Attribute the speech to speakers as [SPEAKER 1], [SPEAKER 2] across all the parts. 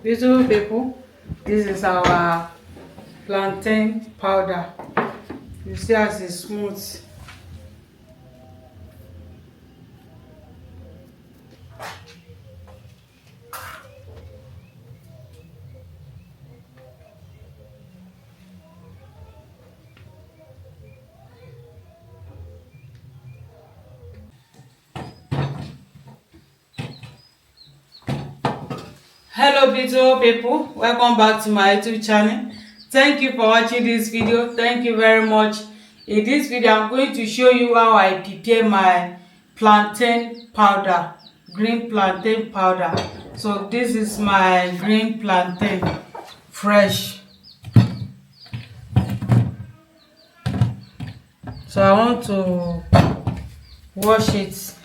[SPEAKER 1] Beautiful people, this is our plantain powder. You see as it's smooth. Hello beautiful people, welcome back to my YouTube channel. Thank you for watching this video. Thank you very much. In this video I'm going to show you how I prepare my plantain powder, green plantain powder. So this is my green plantain, fresh. So I want to wash it.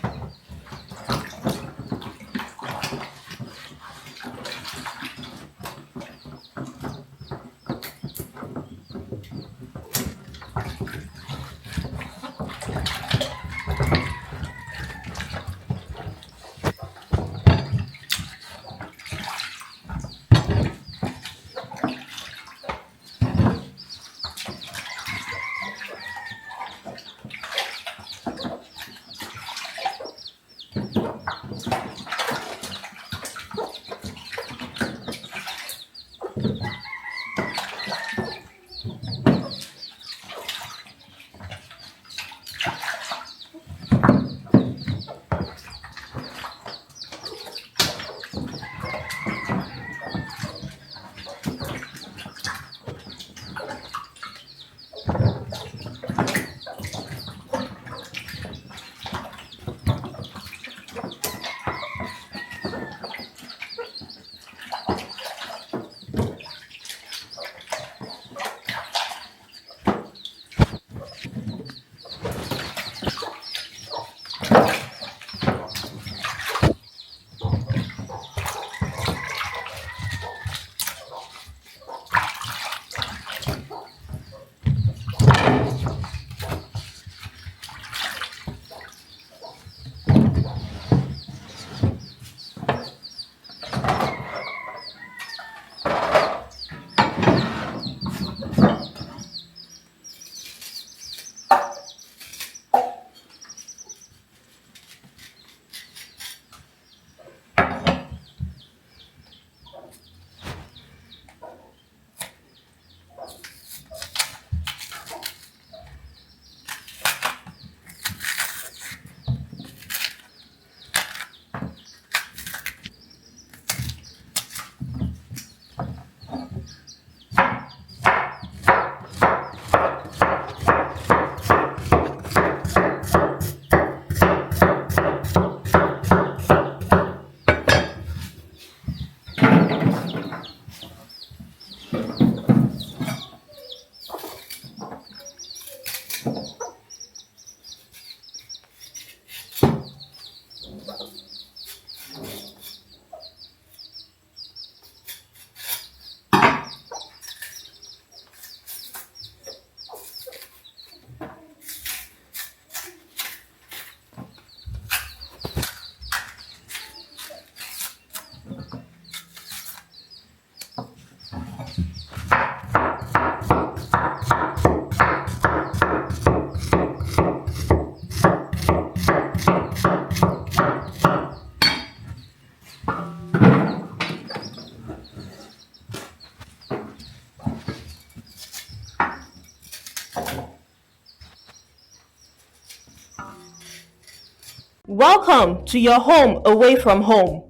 [SPEAKER 2] Welcome to your home away from home.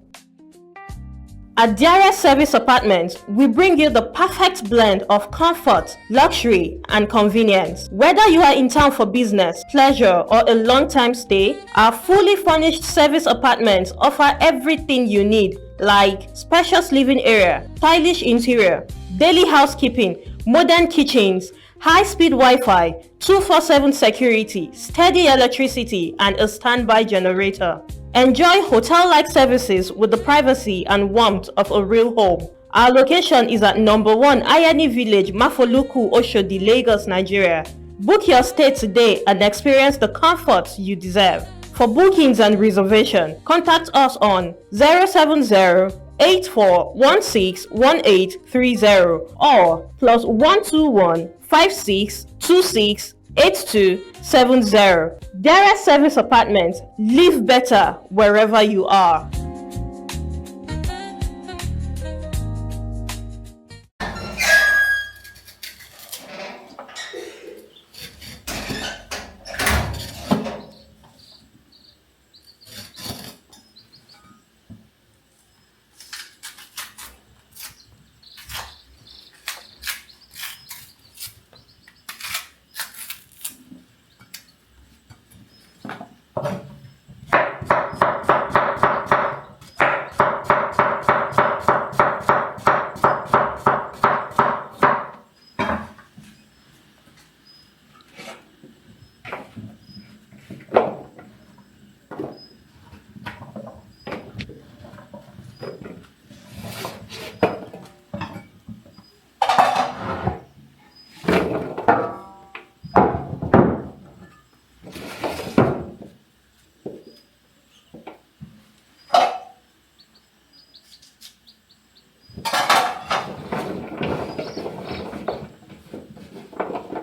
[SPEAKER 2] At Diarra Service Apartments, we bring you the perfect blend of comfort, luxury, and convenience. Whether you are in town for business, pleasure, or a long-time stay, our fully furnished service apartments offer everything you need, like spacious living area, stylish interior, daily housekeeping, modern kitchens, high-speed Wi-Fi, 24/7 security, steady electricity, and a standby generator. Enjoy hotel-like services with the privacy and warmth of a real home. Our location is at number 1 Ayani Village, Mafoluku, Oshodi, Lagos, Nigeria. Book your stay today and experience the comfort you deserve. For bookings and reservation, contact us on 070 84161830 or +121 56268270. Dara Service Apartments. Live better wherever you are.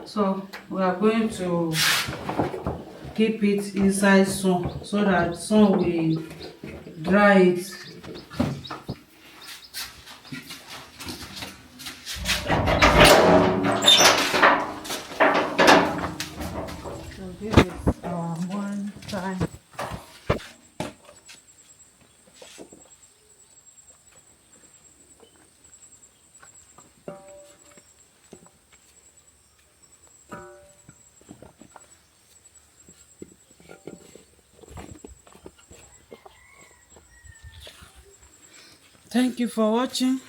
[SPEAKER 1] So we are going to keep it inside sun so that sun will dry it. So this is our one time. Thank you for watching.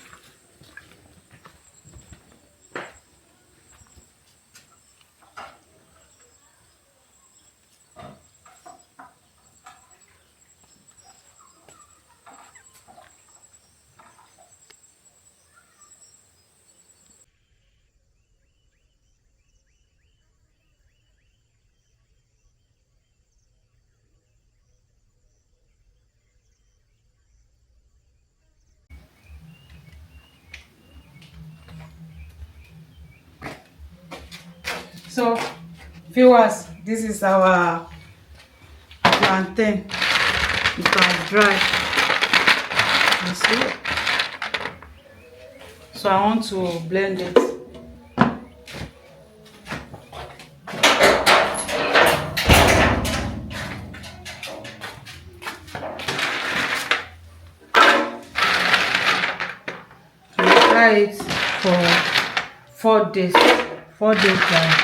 [SPEAKER 1] So viewers, this is our plantain. It has dried. You see? So I want to blend it. Try it for 4 days. 4 days time.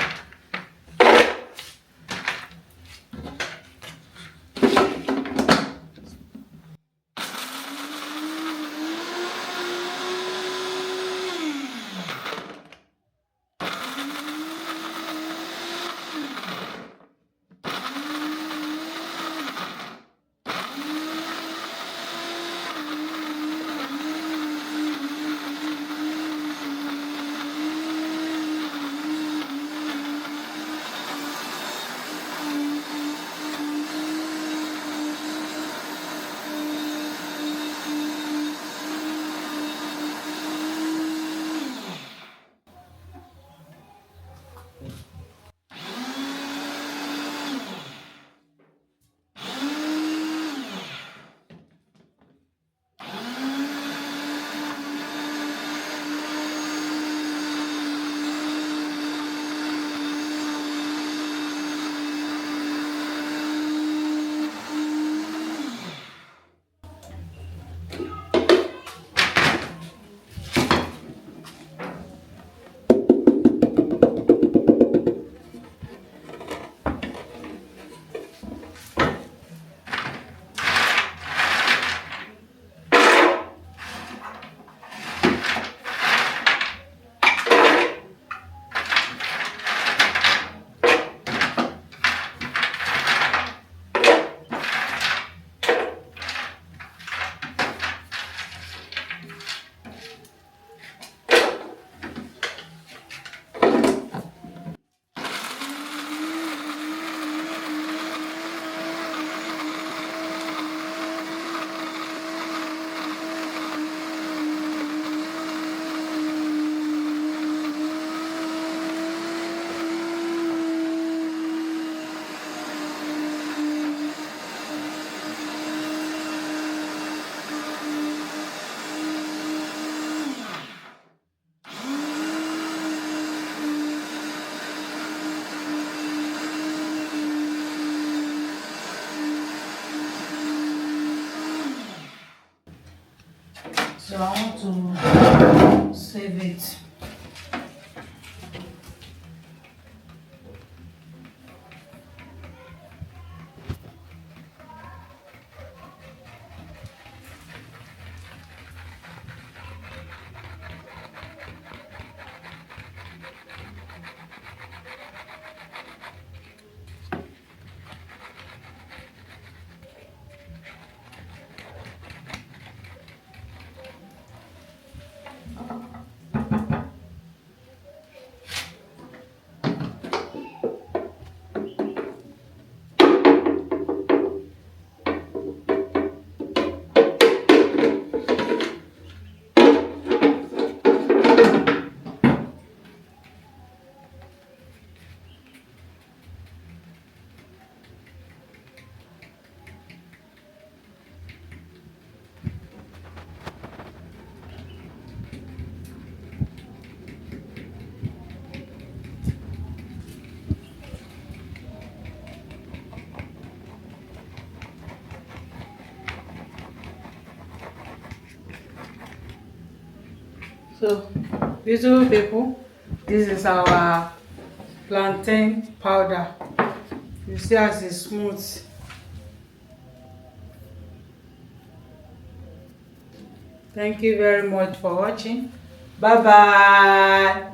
[SPEAKER 1] I want to save it. So, beautiful people, this is our plantain powder. You see as it's smooth. Thank you very much for watching. Bye bye.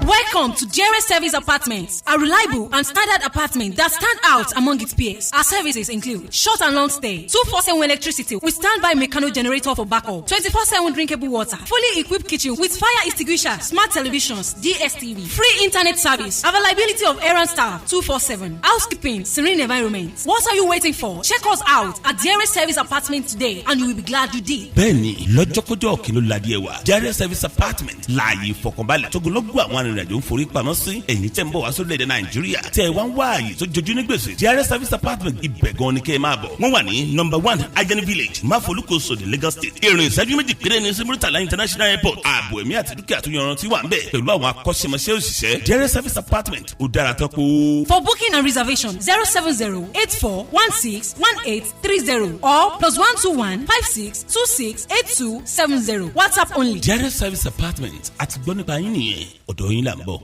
[SPEAKER 3] Welcome to Jerry Service Apartments, a reliable and standard apartment that stand out among its peers. Our services include short and long stay, 24/7 electricity with standby mechanical generator for backup, 24/7 drinkable water, fully equipped kitchen with fire extinguisher, smart televisions, DSTV, free internet service, availability of errand staff 247, housekeeping, serene environment. What are you waiting for? Check us out at Jerry Service Apartment today and you will be glad you did.
[SPEAKER 4] Bẹ́ẹ̀ni, lọ́jọ́kọ́jọ́ kí ló ladí ẹ wá. Jerry Service Apartment láàyè ìfọkànbalẹ̀ tógunlọ́gbọ̀ àwọn arìnrìn-àjò ń forí pamọ́ sí ẹ̀yin tẹ́ ń bọ̀ wá sórílẹ̀-èdè Nàìjíríà tẹ́ ẹ wá ń wá ààyè tó jojú ní gbèsè. Jerry Service Apartment ibẹ̀ gan ni kẹ́ ẹ máa bọ̀. Wọ́n wà ní number 1 Ajani Village, Máfolúkòso ní Lagos State. Ìrìn ìṣẹ́jú méjì péré ní Murtala International Airport. Ààbò ẹ̀mí àti dúkìá tó yanrantí wà ń bẹ̀ pẹ̀lú àwọn akọ́ṣẹ́mọṣẹ́ òṣìṣẹ́. Jerry Service Apartment ó dára tán kó.
[SPEAKER 3] For booking and reservation 070-8416-1830 or +121-5626-8270. WhatsApp only.
[SPEAKER 4] Jerry Service Apartment àti gbọ́ nípa yín nìyẹn ọ̀dọ̀ yín là ń bọ̀.